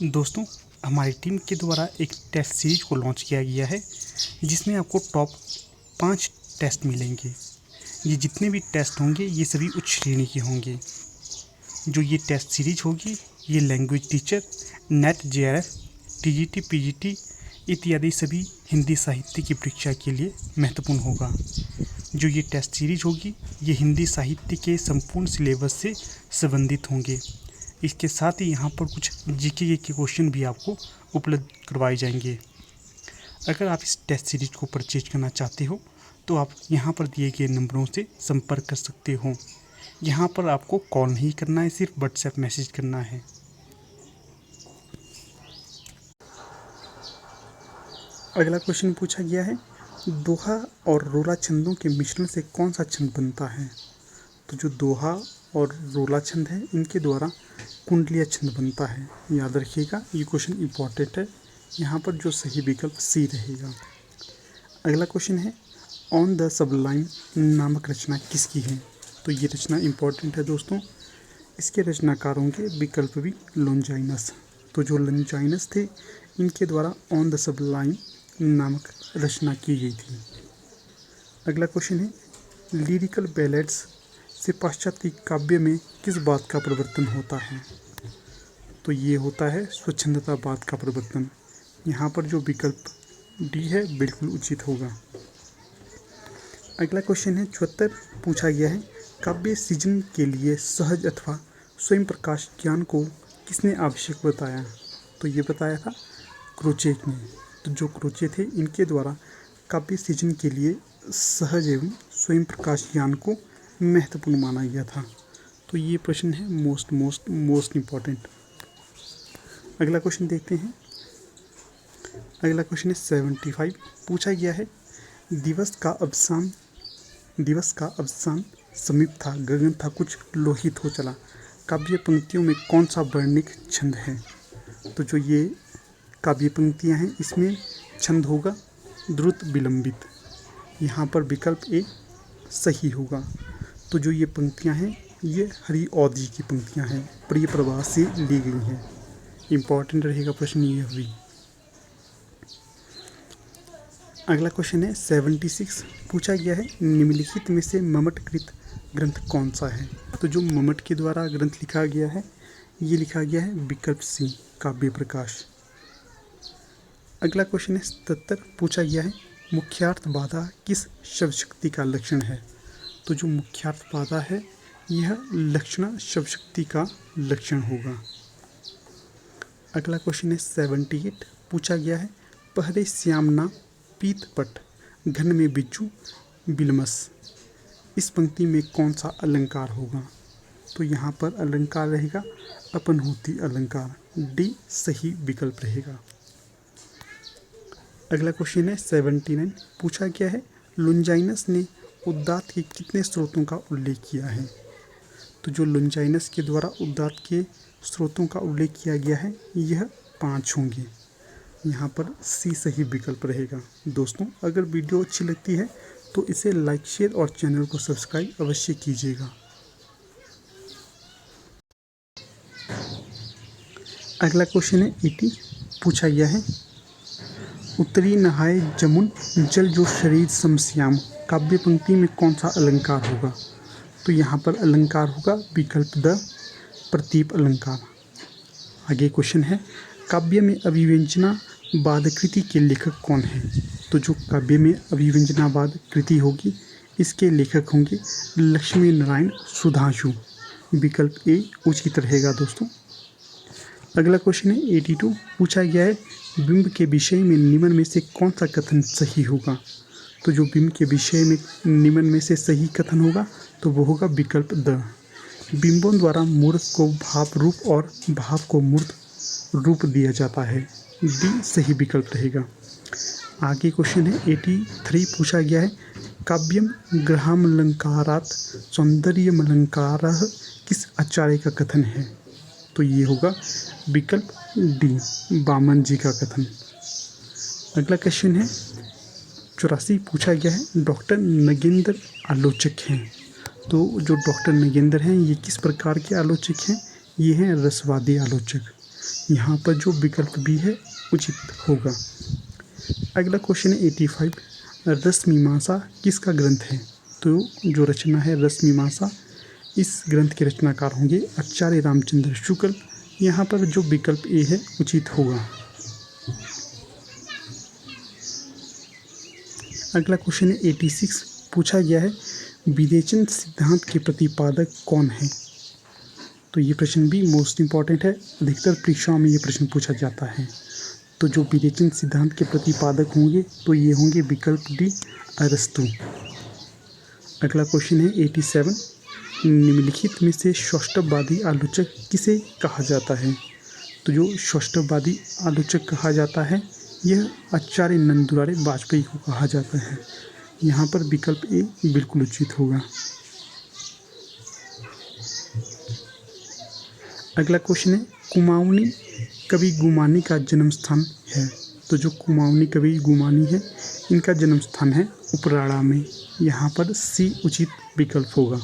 दोस्तों, हमारी टीम के द्वारा एक टेस्ट सीरीज को लॉन्च किया गया है जिसमें आपको टॉप 5 टेस्ट मिलेंगे। ये जितने भी टेस्ट होंगे ये सभी उच्च श्रेणी के होंगे। जो ये टेस्ट सीरीज होगी ये language teacher, net JRF, TGT, PGT इत्यादि सभी हिंदी साहित्य की परीक्षा के लिए महत्वपूर्ण होगा। जो ये टेस्ट सीरीज होगी ये हिंदी साहित्य के संपूर्ण सिलेबस से संबंधित होंगे। इसके साथ ही यहाँ पर कुछ जीके के क्वेश्चन भी आपको उपलब्ध करवाए जाएंगे। अगर आप इस टेस्ट सीरीज को परचेज करना चाहते हो तो आप यहाँ पर दिए गए नंबरों से संपर्क कर सकते हो। यहाँ पर आपको कॉल नहीं करना है, सिर्फ व्हाट्सएप मैसेज करना है। अगला क्वेश्चन पूछा गया है, दोहा और रोला छंदों के मिश्रण से कौन सा छंद बनता है? तो जो दोहा और रोला छंद है इनके द्वारा कुंडलीय छंद बनता है। याद रखिएगा, ये क्वेश्चन इम्पॉर्टेंट है। यहाँ पर जो सही विकल्प सी रहेगा। अगला क्वेश्चन है, ऑन द सबलाइन नामक रचना किसकी है? तो ये रचना इम्पॉर्टेंट है दोस्तों। इसके रचनाकारों के विकल्प भी लॉन्जाइनस। तो जो लॉन्जाइनस थे इनके द्वारा ऑन द सबलाइन नामक रचना की गई थी। अगला क्वेश्चन है, लिरिकल बैलेड्स से पाश्चात्य काव्य में किस बात का परिवर्तन होता है? तो ये होता है स्वच्छंदतावाद का परिवर्तन। यहाँ पर जो विकल्प डी है बिल्कुल उचित होगा। अगला क्वेश्चन है 74, पूछा गया है, काव्य सृजन के लिए सहज अथवा स्वयं प्रकाश ज्ञान को किसने आवश्यक बताया? तो ये बताया था क्रोचेट ने। तो जो क्रोचे थे इनके द्वारा काव्य सृजन के लिए सहज एवं स्वयं प्रकाश ज्ञान को महत्वपूर्ण माना गया था। तो ये प्रश्न है मोस्ट इम्पॉर्टेंट। अगला क्वेश्चन देखते हैं। अगला क्वेश्चन है 75, पूछा गया है, दिवस का अवसान समीप था, गगन था कुछ लोहित हो चला, काव्य पंक्तियों में कौन सा वर्णिक छंद है? तो जो ये काव्य पंक्तियाँ हैं इसमें छंद होगा द्रुत विलंबित। यहाँ पर विकल्प ए सही होगा। तो जो ये पंक्तियाँ हैं ये हरि और जी की पंक्तियाँ हैं, प्रिय प्रवाह से ली गई हैं। इम्पॉर्टेंट रहेगा प्रश्न ये भी। अगला क्वेश्चन है 76, पूछा गया है, निम्नलिखित में से मम्मटकृत ग्रंथ कौन सा है? तो जो मम्मट के द्वारा ग्रंथ लिखा गया है ये लिखा गया है विकल्प सी, काव्य प्रकाश। अगला क्वेश्चन है 77, पूछा गया है, मुख्यार्थ बाधा किस शब्द शक्ति का लक्षण है? तो जो मुख्यार्थ बाधा है यह लक्षण शब्द शक्ति का लक्षण होगा। अगला क्वेश्चन है 78, पूछा गया है, पहरे श्यामना पीत पट घन में बिज्जू बिलमस, इस पंक्ति में कौन सा अलंकार होगा? तो यहाँ पर अलंकार रहेगा अपनहोती अलंकार, डी सही विकल्प रहेगा। अगला क्वेश्चन है 79, पूछा गया है, लॉन्जाइनस ने उद्दात के कितने स्रोतों का उल्लेख किया है? तो जो लॉन्जाइनस के द्वारा उद्दात के स्रोतों का उल्लेख किया गया है यह 5 होंगे। यहाँ पर सी सही विकल्प रहेगा। दोस्तों, अगर वीडियो अच्छी लगती है तो इसे लाइक, शेयर और चैनल को सब्सक्राइब अवश्य कीजिएगा। अगला क्वेश्चन है 80, पूछा गया है, उत्तरी नहाए जमुन जल जो शरीर समश्याम, काव्य पंक्ति में कौन सा अलंकार होगा? तो यहाँ पर अलंकार होगा विकल्प द, प्रतीप अलंकार। आगे क्वेश्चन है, काव्य में अभिव्यंजनावाद कृति के लेखक कौन है? तो जो काव्य में अभिव्यंजनावाद कृति होगी इसके लेखक होंगे लक्ष्मी नारायण सुधांशु, विकल्प ए उचित रहेगा दोस्तों। अगला क्वेश्चन है 82, पूछा गया है, बिंब के विषय में निम्न में से कौन सा कथन सही होगा? तो जो बिंब के विषय में निम्न में से सही कथन होगा तो वो होगा विकल्प द, बिंबों द्वारा मूर्त को भाव रूप और भाव को मूर्त रूप दिया जाता है, डी सही विकल्प रहेगा। आगे क्वेश्चन है 83, पूछा गया है, काव्यम ग्रहामलंकारात् सौंदर्यमलंकारः किस आचार्य का कथन है? तो ये होगा विकल्प डी, वामन जी का कथन। अगला क्वेश्चन है 84, पूछा गया है, डॉक्टर नगेंद्र आलोचक हैं। तो जो डॉक्टर नगेंद्र हैं ये किस प्रकार के आलोचक हैं? ये हैं रसवादी आलोचक। यहाँ पर जो विकल्प बी है उचित होगा। अगला क्वेश्चन है 85, रसमीमांसा किसका ग्रंथ है? तो जो रचना है रसमीमांसा, इस ग्रंथ के रचनाकार होंगे आचार्य रामचंद्र शुक्ल। यहाँ पर जो विकल्प ए है उचित होगा। अगला क्वेश्चन है 86, पूछा गया है विवेचन सिद्धांत के प्रतिपादक कौन है? तो ये प्रश्न भी मोस्ट इम्पॉर्टेंट है, अधिकतर परीक्षाओं में ये प्रश्न पूछा जाता है। तो जो विवेचन सिद्धांत के प्रतिपादक होंगे तो ये होंगे विकल्प डी, अरस्तु। अगला क्वेश्चन है 87, निम्नलिखित में से सौष्ठववादी आलोचक किसे कहा जाता है? तो जो सौष्ठववादी आलोचक कहा जाता है यह आचार्य नंद दुलारे वाजपेयी को कहा जाता है। यहाँ पर विकल्प ए बिल्कुल उचित होगा। अगला क्वेश्चन है कुमाऊनी कवि गुमानी का जन्म स्थान है? तो जो कुमाऊनी कवि गुमानी है इनका जन्म स्थान है उपराड़ा में। यहाँ पर सी उचित विकल्प होगा।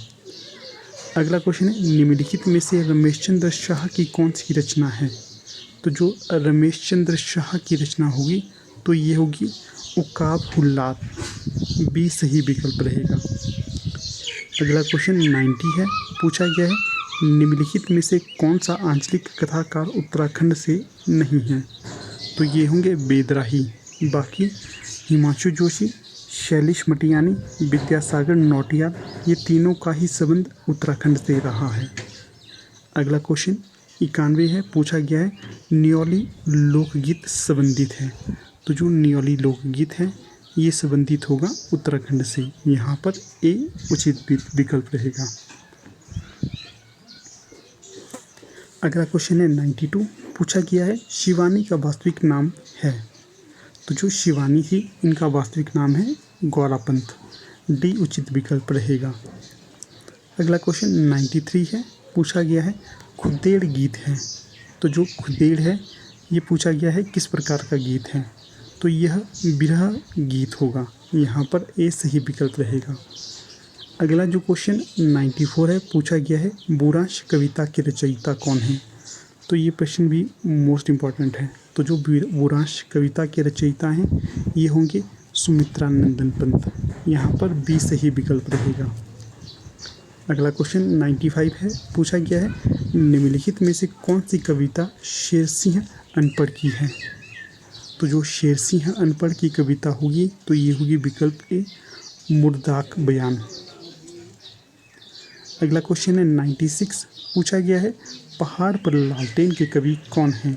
अगला क्वेश्चन है निम्नलिखित में से रमेश चंद्र शाह की कौन सी रचना है? तो जो रमेश चंद्र शाह की रचना होगी तो ये होगी उकाब हुल्लात, बी सही विकल्प रहेगा। अगला क्वेश्चन 90 है, पूछा गया है निम्नलिखित में से कौन सा आंचलिक कथाकार उत्तराखंड से नहीं है? तो ये होंगे बेदराही। बाकी हिमांशु जोशी, शैलेश मटियानी, विद्यासागर नौटियाल, ये तीनों का ही संबंध उत्तराखंड से रहा है। अगला क्वेश्चन 91 है, पूछा गया है न्यौली लोकगीत संबंधित है? तो जो न्यौली लोकगीत है ये संबंधित होगा उत्तराखंड से। यहाँ पर ए उचित विकल्प रहेगा। अगला क्वेश्चन है 92, पूछा गया है शिवानी का वास्तविक नाम है? तो जो शिवानी थी इनका वास्तविक नाम है गौरापंत, डी उचित विकल्प रहेगा। अगला क्वेश्चन 93 है, पूछा गया है खुदेड़ गीत है? तो जो खुदेड़ है ये पूछा गया है किस प्रकार का गीत है? तो यह बिरह गीत होगा। यहाँ पर ए सही विकल्प रहेगा। अगला जो क्वेश्चन 94 है, पूछा गया है बुरांश कविता के रचयिता कौन है? तो ये प्रश्न भी मोस्ट इम्पॉर्टेंट है। तो जो बुरांश कविता के रचयिता हैं ये होंगे सुमित्रा नंदन पंत। यहाँ पर बी सही विकल्प रहेगा। अगला क्वेश्चन 95 है, पूछा गया है निम्नलिखित में से कौन सी कविता शेरसिंह अनपढ़ की है? तो जो शेरसिंह अनपढ़ की कविता होगी तो ये होगी विकल्प ए, मुर्दाक बयान। अगला क्वेश्चन है 96, पूछा गया है पहाड़ पर लालटेन के कवि कौन हैं?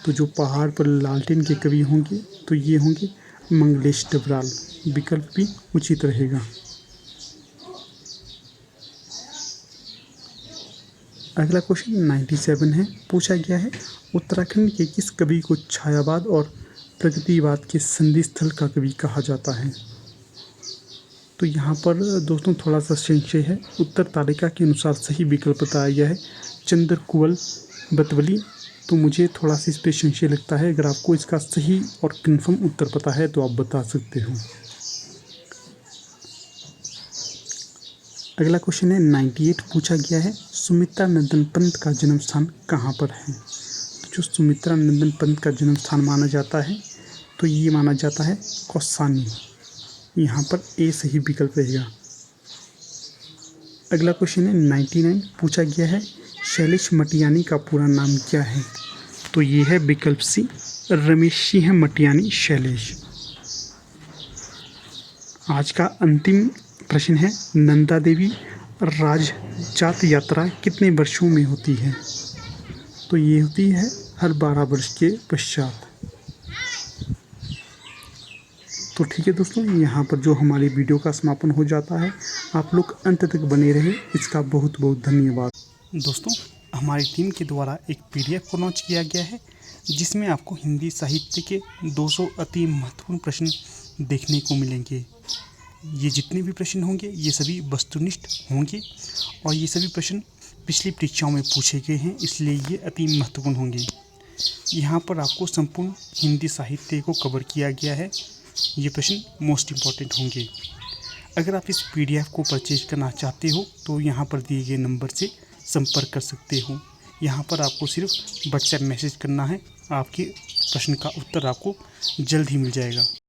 तो जो पहाड़ पर लालटेन के कवि होंगे तो ये होंगे मंगलेश डबराल, विकल्प भी उचित रहेगा। अगला क्वेश्चन 97 है, पूछा गया है उत्तराखंड के किस कवि को छायावाद और प्रगतिवाद के संधि स्थल का कवि कहा जाता है? तो यहाँ पर दोस्तों थोड़ा सा संशय है। उत्तर तालिका के अनुसार सही विकल्प बताया गया है चंद्रकुवल बतवली। तो मुझे थोड़ा सा इस पर संशय लगता है। अगर आपको इसका सही और कन्फर्म उत्तर पता है तो आप बता सकते हो। अगला क्वेश्चन है 98, पूछा गया है सुमित्रा नंदन पंत का जन्म स्थान कहाँ पर है? तो जो सुमित्रा नंदन पंत का जन्म स्थान माना जाता है तो ये माना जाता है कौसानी। यहाँ पर ए सही विकल्प रहेगा। अगला क्वेश्चन है 99, पूछा गया है शैलेश मटियानी का पूरा नाम क्या है? तो ये है विकल्प सी, रमेश सिंह मटियानी शैलेश। आज का अंतिम प्रश्न है नंदा देवी राजजात यात्रा कितने वर्षों में होती है? तो ये होती है हर 12 वर्ष के पश्चात। तो ठीक है दोस्तों, यहाँ पर जो हमारी वीडियो का समापन हो जाता है। आप लोग अंत तक बने रहे, इसका बहुत बहुत धन्यवाद। दोस्तों, हमारी टीम के द्वारा एक PDF को लॉन्च किया गया है जिसमें आपको हिंदी साहित्य के 200 अति महत्वपूर्ण प्रश्न देखने को मिलेंगे। ये जितने भी प्रश्न होंगे ये सभी वस्तुनिष्ठ होंगे और ये सभी प्रश्न पिछली परीक्षाओं में पूछे गए हैं, इसलिए ये अति महत्वपूर्ण होंगे। यहाँ पर आपको संपूर्ण हिंदी साहित्य को कवर किया गया है। ये प्रश्न मोस्ट इम्पॉर्टेंट होंगे। अगर आप इस PDF को परचेज करना चाहते हो तो यहाँ पर दिए गए नंबर से संपर्क कर सकते हो। यहाँ पर आपको सिर्फ व्हाट्सएप मैसेज करना है, आपके प्रश्न का उत्तर आपको जल्द ही मिल जाएगा।